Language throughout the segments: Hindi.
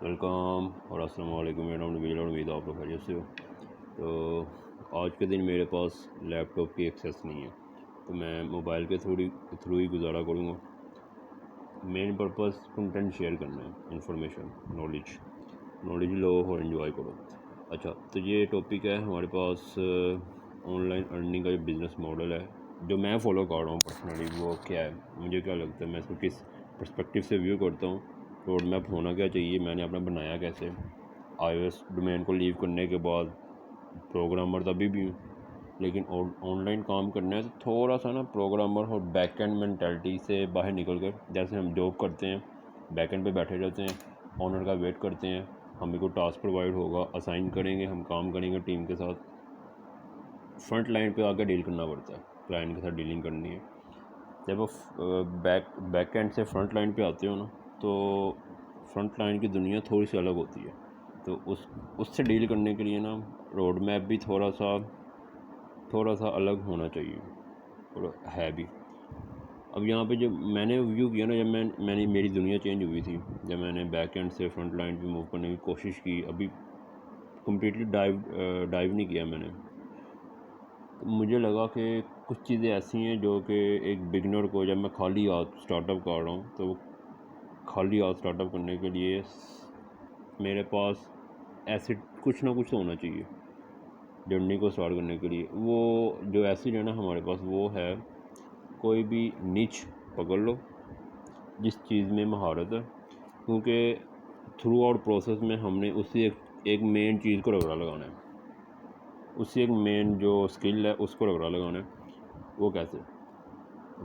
वेलकम और अस्सलाम वालेकुम। मेरा नाम नबील और उम्मीद है आप लोग खैरियत से हो। तो आज के दिन मेरे पास लैपटॉप की एक्सेस नहीं है, तो मैं मोबाइल के थ्रू ही गुजारा करूँगा। मेन पर्पस कंटेंट शेयर करना है, इंफॉर्मेशन, नॉलेज लो और इन्जॉय करो। अच्छा, तो ये टॉपिक है हमारे पास ऑनलाइन अर्निंग का जो बिज़नेस मॉडल है जो मैं फ़ॉलो कर रहा हूँ पर्सनली। वो क्या है, मुझे क्या लगता है, मैं इसको किस पर्सपेक्टिव से व्यू करता हूँ, रोड मैप होना क्या चाहिए, मैंने अपना बनाया कैसे। iOS डोमेन को लीव करने के बाद प्रोग्रामर तभी भी हूँ, लेकिन ऑनलाइन काम करना है तो थोड़ा सा ना प्रोग्रामर और बैक एंड मैंटेलिटी से बाहर निकल कर, जैसे हम जॉब करते हैं बैक एंड पे बैठे रहते हैं, ऑनर का वेट करते हैं, हमें को टास्क प्रोवाइड होगा, असाइन करेंगे, हम काम करेंगे टीम के साथ। फ्रंट लाइन पे आकर डील करना पड़ता है, क्लाइंट के साथ डीलिंग करनी है। जब आप बैक एंड से फ्रंट लाइन पे आते हो ना, तो फ्रंट लाइन की दुनिया थोड़ी सी अलग होती है। तो उससे डील करने के लिए ना रोड मैप भी थोड़ा सा अलग होना चाहिए, और है भी। अब यहाँ पे जब मैंने व्यू किया ना, जब मैंने मेरी दुनिया चेंज हुई थी, जब मैंने बैक एंड से फ्रंट लाइन पे मूव करने की कोशिश की। अभी कम्प्लीटली डाइव नहीं किया मैंने। तो मुझे लगा कि कुछ चीज़ें ऐसी हैं जो कि एक बिगनर को, जब मैं खाली हाथ स्टार्टअप कर रहा हूँ, तो खाली हाथ स्टार्टअप करने के लिए मेरे पास ऐसे कुछ ना कुछ तो होना चाहिए जर्नी को स्टार्ट करने के लिए। वो जो एसिड है ना हमारे पास, वो है कोई भी निच पकड़ लो जिस चीज़ में महारत है, क्योंकि थ्रू आउट प्रोसेस में हमने उसी एक मेन चीज़ को रगड़ा लगाना है, उसी एक मेन जो स्किल है उसको रगड़ा लगाना है। वो कैसे?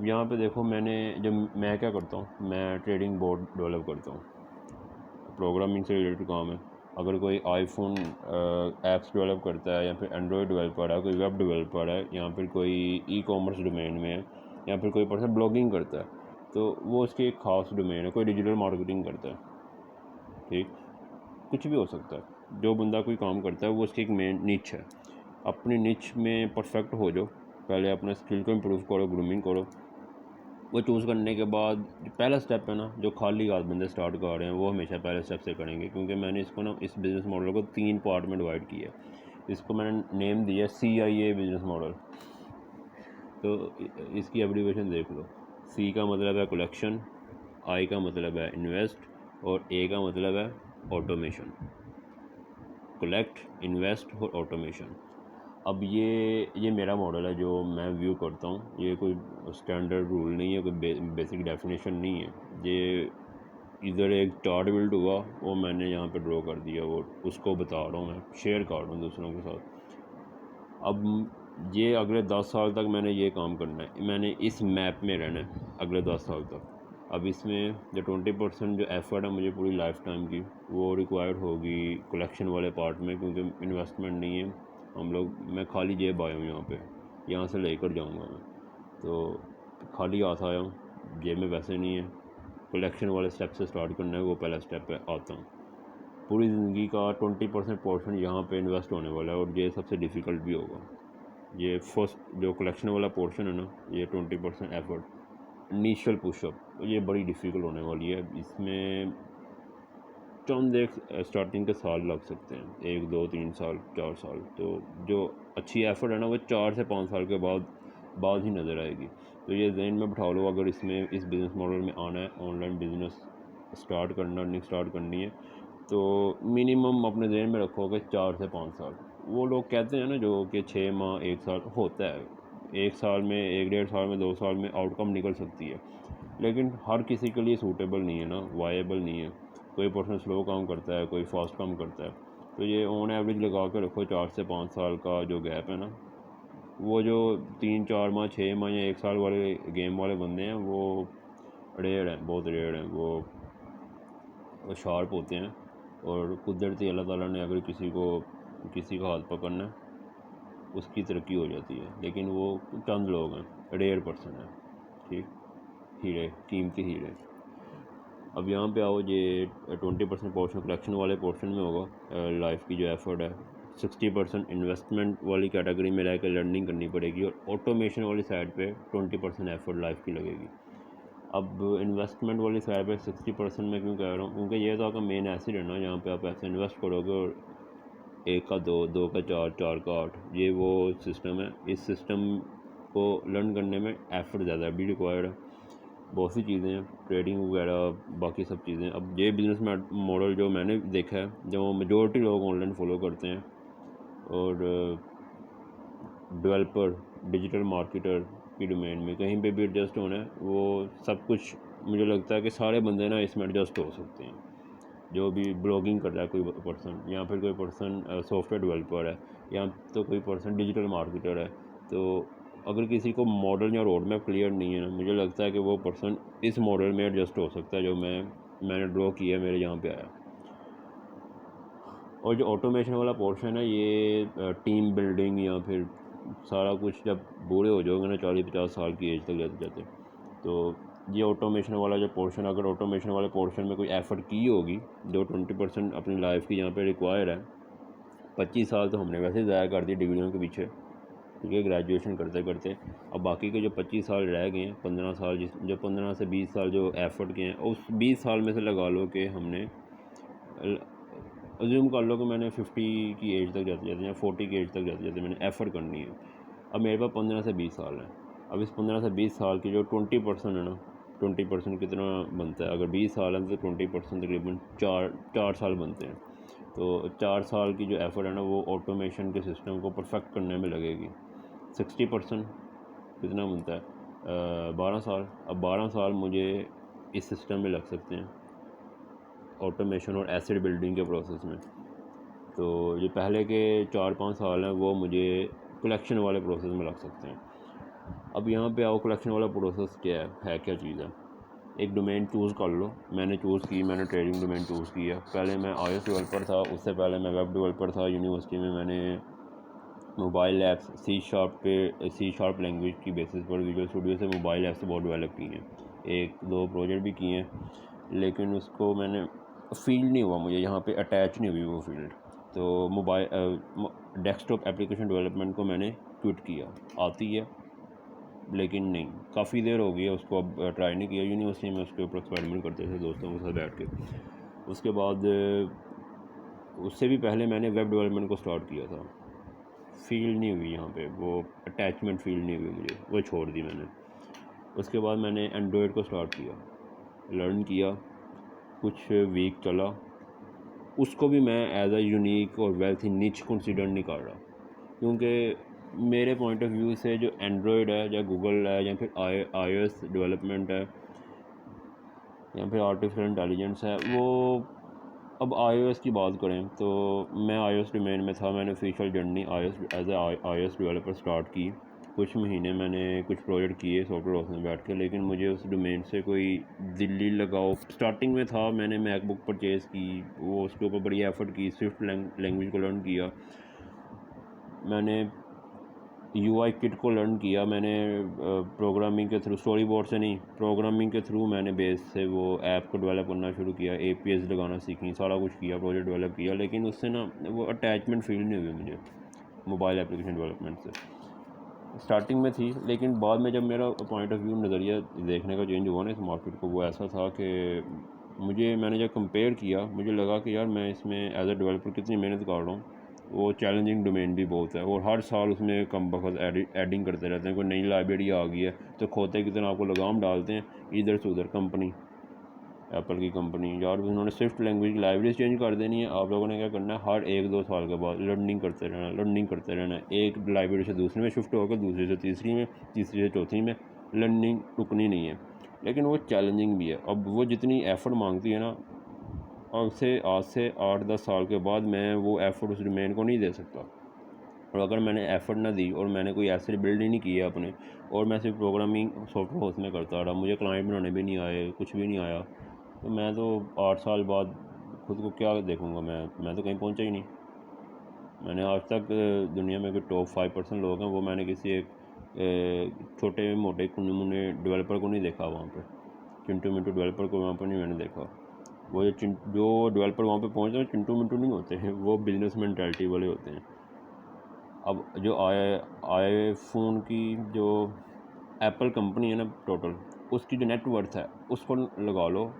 यहाँ पे देखो, मैं क्या करता हूँ, मैं ट्रेडिंग बोर्ड डेवलप करता हूँ, प्रोग्रामिंग से रिलेटेड काम है। अगर कोई आईफोन ऐप्स डेवलप करता है, या फिर एंड्रॉयड डेवलपर है, कोई वेब डेवलपर है, या फिर कोई ई कॉमर्स डोमेन में है, या फिर कोई पर्सन ब्लॉगिंग करता है, तो वो उसकी एक ख़ास डोमेन है। कोई डिजिटल मार्केटिंग करता है, ठीक, कुछ भी हो सकता है। जो बंदा कोई काम करता है वो उसकी एक मेन निच है। अपनी निच में परफेक्ट हो जाओ, पहले अपने स्किल को इम्प्रूव करो, ग्रूमिंग करो। वो चूज़ करने के बाद जो पहला स्टेप है ना, जो खाली हाथ बंदे स्टार्ट कर रहे हैं, वो हमेशा पहले स्टेप से करेंगे, क्योंकि मैंने इसको ना, इस बिज़नेस मॉडल को 3 पार्ट में डिवाइड किया है। इसको मैंने नेम दिया CIA बिज़नेस मॉडल। तो इसकी एब्रीविएशन देख लो। C का मतलब है कलेक्शन, I का मतलब है इन्वेस्ट, और A का मतलब है ऑटोमेशन। कलेक्ट, इन्वेस्ट और ऑटोमेशन। अब ये मेरा मॉडल है जो मैं व्यू करता हूँ। ये कोई स्टैंडर्ड रूल नहीं है, कोई बेसिक डेफिनेशन नहीं है। ये इधर एक चार्ट बिल्ड हुआ, वो मैंने यहाँ पे ड्रॉ कर दिया, वो उसको बता रहा हूँ, मैं शेयर कर रहा हूँ दूसरों के साथ। अब ये अगले 10 साल तक मैंने ये काम करना है, मैंने इस मैप में रहना है अगले 10 साल तक। अब इसमें जो 20% जो एफ़र्ट है मुझे पूरी लाइफ टाइम की, वो रिक्वायर्ड होगी कलेक्शन वाले पार्ट में, क्योंकि इन्वेस्टमेंट नहीं है हम लोग। मैं खाली जेब आया हूँ यहाँ पे, यहाँ से लेकर जाऊँगा मैं, तो खाली हाथ आया हूँ, जेब में वैसे नहीं है। कलेक्शन वाले स्टेप से स्टार्ट करना है, वो पहला स्टेप पे आता हूँ। पूरी ज़िंदगी का 20% पोर्शन यहाँ पे इन्वेस्ट होने वाला है, और ये सबसे डिफ़िकल्ट भी होगा। ये फर्स्ट जो कलेक्शन वाला पोर्शन है ना, ये 20% एफर्ट, इनिशियल पुशअप, ये बड़ी डिफ़िकल्ट होने वाली है। इसमें चंद एक स्टार्टिंग के साल लग सकते हैं, 1 2 3 साल 4 साल। तो जो अच्छी एफ़र्ट है ना, वो 4 से 5 साल के बाद ही नज़र आएगी। तो ये जहन में बिठा लो, अगर इसमें इस बिज़नेस मॉडल में आना है, ऑनलाइन बिज़नेस स्टार्ट करनी है, तो मिनिमम अपने जहन में रखो कि 4 से 5 साल। वो लोग कहते हैं ना जो कि 6 माह 1 साल होता है, 1 साल में, 1 डेढ़ साल में, 2 साल में आउटकम निकल सकती है, लेकिन हर किसी के लिए सूटेबल नहीं है ना, वायबल नहीं है। कोई पर्सन स्लो काम करता है, कोई फास्ट काम करता है। तो ये ऑन एवरेज लगा कर रखो, 4 से 5 साल का जो गैप है ना, वो जो 3 4 माह 6 माह या 1 साल वाले गेम वाले बंदे हैं, वो रेयर हैं, बहुत रेयर हैं। वो शार्प होते हैं, और कुदरती अल्लाह ताला ने अगर किसी का हाथ पकड़ना है, उसकी तरक्की हो जाती है। लेकिन वो चंद लोग हैं, रेयर पर्सन है, ठीक, हीरे, कीमती हीरे। अब यहाँ पे आओ, ये 20% पोर्शन कलेक्शन वाले पोर्शन में होगा। लाइफ की जो एफ़र्ट है, 60% इन्वेस्टमेंट वाली कैटेगरी में रहकर लर्निंग करनी पड़ेगी, और ऑटोमेशन वाली साइड पे 20% एफ़र्ट लाइफ की लगेगी। अब इन्वेस्टमेंट वाली साइड पे 60% मैं क्यों कह रहा हूँ, क्योंकि ये तो आपका मेन एसिड है ना, जहाँ पे आप ऐसे इन्वेस्ट करोगे और एक का दो, दो का चार, चार का आठ, ये वो सिस्टम है। इस सिस्टम को लर्न करने में एफर्ट ज़्यादा भी रिक्वायर्ड है, बहुत सी चीज़ें हैं, ट्रेडिंग वगैरह, बाकी सब चीज़ें। अब ये बिज़नेस मॉडल जो मैंने देखा है, जो मेजॉरिटी लोग ऑनलाइन फॉलो करते हैं, और डेवलपर, डिजिटल मार्केटर की डोमेन में कहीं पे भी एडजस्ट होना है, वो सब कुछ मुझे लगता है कि सारे बंदे ना इसमें एडजस्ट हो सकते हैं। जो भी ब्लॉगिंग कर रहा है कोई पर्सन, या फिर कोई पर्सन सॉफ्टवेयर डेवलपर है, या तो कोई पर्सन डिजिटल मार्केटर है, तो अगर किसी को मॉडल या रोड मैप क्लियर नहीं है ना, मुझे लगता है कि वो पर्सन इस मॉडल में एडजस्ट हो सकता है जो मैंने ड्रॉ किया, मेरे यहाँ पे आया। और जो ऑटोमेशन वाला पोर्शन है, ये टीम बिल्डिंग या फिर सारा कुछ जब बूढ़े हो जाओगे ना, 40-50 साल की एज तक जाते जाते, तो ये ऑटोमेशन वाला जो पोर्शन, अगर ऑटोमेशन वाले पोर्शन में कोई एफ़र्ट की होगी, जो 20% अपनी लाइफ की यहाँ पे रिक्वायर है। 25 साल तो हमने वैसे ज़ाया कर दिए डिग्रियों के पीछे, ठीक है, ग्रेजुएशन करते करते। अब बाकी के जो 25 साल रह गए हैं, 15 साल, जो 15 से 20 साल जो एफ़र्ट किए हैं, उस 20 साल में से लगा लो कि हमने, अज्यूम कर लो कि मैंने 50 की एज तक जाते जाते या 40 की एज तक जाते जाते मैंने एफ़र्ट करनी है। अब मेरे पास 15 से 20 साल है। अब इस 15 से 20 साल की जो 20% है ना, 20% कितना बनता है, अगर 20 साल है तो 20% तकरीबन चार साल बनते हैं। तो 4 साल की जो एफ़र्ट है ना, वो ऑटोमेशन के सिस्टम को परफेक्ट करने में लगेगी। 60% कितना बनता है, 12 साल। अब 12 साल मुझे इस सिस्टम में लग सकते हैं, ऑटोमेशन और एसिड बिल्डिंग के प्रोसेस में। तो जो पहले के 4-5 साल हैं, वो मुझे कलेक्शन वाले प्रोसेस में लग सकते हैं। अब यहाँ पे आओ, कलेक्शन वाला प्रोसेस क्या है क्या चीज़ है। एक डोमेन चूज़ कर लो, मैंने चूज़ की, मैंने ट्रेडिंग डोमेन चूज़ किया। पहले मैं iOS डेवलपर था, उससे पहले मैं वेब डेवलपर था। यूनिवर्सिटी में मैंने mobile apps C sharp language की बेसिस पर विजुअल स्टूडियो से मोबाइल ऐप्स बहुत डेवलप की हैं, 1-2 प्रोजेक्ट भी किए हैं, लेकिन उसको मैंने फील्ड नहीं हुआ, मुझे यहाँ पे अटैच नहीं हुई वो फील्ड। तो मोबाइल डेस्कटॉप एप्लीकेशन डेवलपमेंट को मैंने क्विट किया। आती है लेकिन नहीं, काफ़ी देर हो गई है उसको, अब ट्राई नहीं किया। यूनिवर्सिटी में उसके ऊपर एक्सपेरिमेंट करते थे दोस्तों के साथ बैठ के। उसके बाद उससे भी पहले मैंने वेब डेवलपमेंट को स्टार्ट किया था, फील नहीं हुई यहाँ पे, वो अटैचमेंट फील नहीं हुई मुझे, वो छोड़ दी मैंने। उसके बाद मैंने एंड्रॉयड को स्टार्ट किया, लर्न किया, कुछ वीक चला, उसको भी मैं एज अ यूनिक और वेल्थी निच कंसिडर नहीं कर रहा, क्योंकि मेरे पॉइंट ऑफ व्यू से जो एंड्रॉयड है या गूगल है या फिर iOS डेवलपमेंट है या फिर आर्टिफिशियल इंटेलिजेंस है, वो अब iOS की बात करें तो मैं iOS डोमेन में था। मैंने official journey as a iOS developer start की। कुछ महीने मैंने कुछ प्रोजेक्ट किए सॉफ्टवेयर हाउस में बैठ के, लेकिन मुझे उस डोमेन से कोई दिल्ली लगाओ स्टार्टिंग में था। मैंने मैकबुक परचेज़ की, वो उसके ऊपर बड़ी एफर्ट की, स्विफ्ट लैंग्वेज को लर्न किया, मैंने UI किट को लर्न किया, मैंने प्रोग्रामिंग के थ्रू, स्टोरी बोर्ड से नहीं, प्रोग्रामिंग के थ्रू मैंने बेस से वो ऐप को डेवलप करना शुरू किया, APIs लगाना सीखी, सारा कुछ किया, प्रोजेक्ट डेवलप किया, लेकिन उससे ना वो अटैचमेंट फील नहीं हुई मुझे मोबाइल एप्लीकेशन डेवलपमेंट से। स्टार्टिंग में थी, लेकिन बाद में जब मेरा पॉइंट ऑफ व्यू, नज़रिया देखने का चेंज हुआ ना इस मार्केट को, वो ऐसा था कि मैंने जब कंपेयर किया, मुझे लगा कि यार मैं इसमें एज अ डेवलपर कितनी मेहनत कर रहा हूँ, वो चैलेंजिंग डोमेन भी बहुत है, और हर साल उसमें कम बखत एडिंग करते रहते हैं। कोई नई लाइब्रेरी आ गई है तो खोते की तरह आपको लगाम डालते हैं इधर से उधर। कंपनी, एप्पल की कंपनी, यार उन्होंने स्विफ्ट लैंग्वेज की लाइब्रेरी चेंज कर देनी है, आप लोगों ने क्या करना है, हर 1-2 साल के बाद लर्निंग करते रहना, एक लाइब्रेरी से दूसरी में शिफ्ट होकर, दूसरी से तीसरी में, तीसरी से चौथी में, लर्निंग रुकनी नहीं है। लेकिन वो चैलेंजिंग भी है। अब वो जितनी एफ़र्ट मांगती है ना, आज से 8-10 साल के बाद मैं वो एफ़र्ट उस डोमेन को नहीं दे सकता। और अगर मैंने एफ़र्ट ना दी और मैंने कोई एसिड बिल्ड ही नहीं किया अपने, और मैं सिर्फ प्रोग्रामिंग सॉफ्टवेयर हाउस में करता रहा, मुझे क्लाइंट बनाने भी नहीं आए, कुछ भी नहीं आया, तो मैं तो 8 साल बाद खुद को क्या देखूँगा, मैं तो कहीं पहुँचा ही नहीं। मैंने आज तक दुनिया में जो टॉप 5% लोग हैं, वो मैंने किसी एक छोटे मोटे कुन्ने मुन्ने डेवलपर को नहीं देखा वहाँ पे, चिंटू मिंटू डेवलपर को वहाँ पर नहीं मैंने देखा। वो जो डेवलपर वहाँ पे पहुँचते हैं, चिंटू मिंटू नहीं होते हैं, वो बिजनेस मेंटालिटी वाले होते हैं। अब जो आईफोन की जो एप्पल कंपनी है ना, टोटल उसकी जो नेट वर्थ है उसको लगा लो।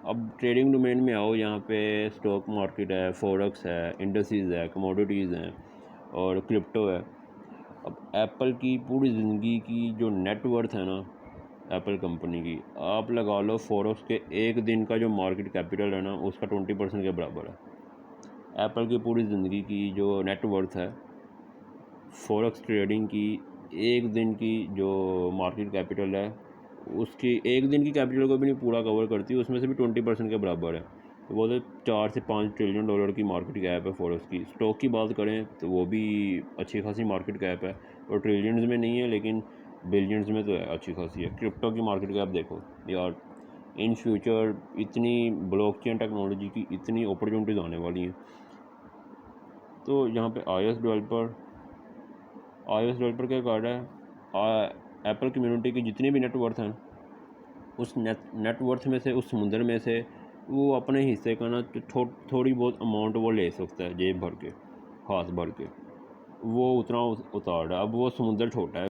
अब ट्रेडिंग डोमेन में आओ, यहाँ पे स्टॉक मार्केट है, फॉरेक्स है, इंडस्ट्रीज़ है, कमोडिटीज़ हैं और क्रिप्टो है। अब एप्पल की पूरी ज़िंदगी की जो नेट वर्थ है ना एप्पल कंपनी की, आप लगा लो फॉरेक्स के एक दिन का जो मार्केट कैपिटल है ना उसका 20% के बराबर है। एप्पल की पूरी ज़िंदगी की जो नेट वर्थ है फॉरेक्स ट्रेडिंग की एक दिन की जो मार्केट कैपिटल है उसकी एक दिन की कैपिटल को भी नहीं पूरा कवर करती, उसमें से भी 20% के बराबर है। तो वो तो 4 से 5 ट्रिलियन डॉलर की मार्केट कैप है फॉरेक्स की। स्टॉक की बात करें तो वो भी अच्छी खासी मार्केट कैप है, और ट्रिलियंस में नहीं है लेकिन बिलियंस में तो है, अच्छी खासी है। क्रिप्टो की मार्केट कैप देखो यार, इन फ्यूचर इतनी ब्लॉकचेन टेक्नोलॉजी की इतनी अपॉर्चुनिटीज़ आने वाली हैं। तो यहाँ पे iOS डेवलपर क्या कर रहा है, एप्पल कम्युनिटी की जितनी भी नेटवर्थ हैं उस नेटवर्थ में से, उस समुंदर में से वो अपने हिस्से का ना थोड़ी बहुत अमाउंट वो ले सकता है, जेब भर के, हाथ भर के, वो उतना उतार रहा है। अब वो समुंदर छोटा है।